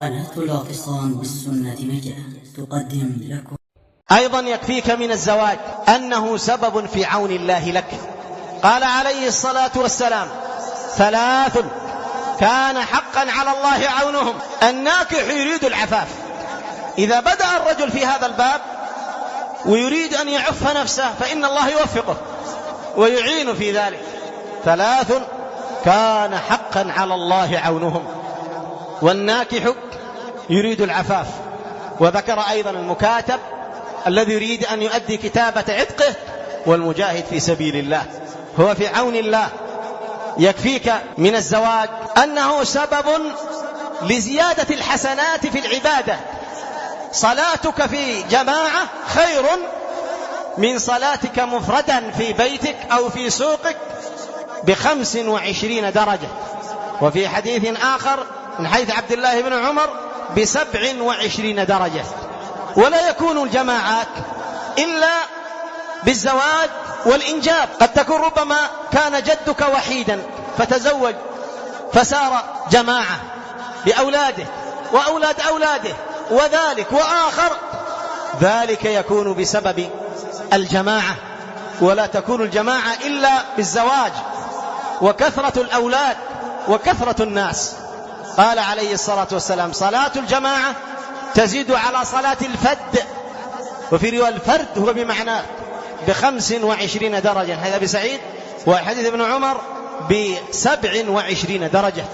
قناة الاعتصام بالسنة مجال تقدم لكم. أيضا يكفيك من الزواج أنه سبب في عون الله لك. قال عليه الصلاة والسلام: ثلاث كان حقا على الله عونهم. الناكح يريد العفاف. إذا بدأ الرجل في هذا الباب ويريد أن يعف نفسه فإن الله يوفقه ويعين في ذلك. ثلاث كان حقا على الله عونهم. والناكح يريد العفاف. وذكر أيضا المكاتب الذي يريد أن يؤدي كتابة عتقه، والمجاهد في سبيل الله هو في عون الله. يكفيك من الزواج أنه سبب لزيادة الحسنات في العبادة. صلاتك في جماعة خير من صلاتك مفردا في بيتك أو في سوقك ب25 درجة. وفي حديث آخر من حيث عبد الله بن عمر ب27 درجة. ولا يكون الجماعات إلا بالزواج والإنجاب. قد تكون ربما كان جدك وحيدا فتزوج فسار جماعة بأولاده وأولاد أولاده وذلك وآخر، ذلك يكون بسبب الجماعة. ولا تكون الجماعة إلا بالزواج وكثرة الأولاد وكثرة الناس. قال عليه الصلاة والسلام: صلاة الجماعة تزيد على صلاة الفد. وفي رواية الفرد هو بمعنى ب25 درجة، هذا بسعيد. وحديث ابن عمر ب27 درجة.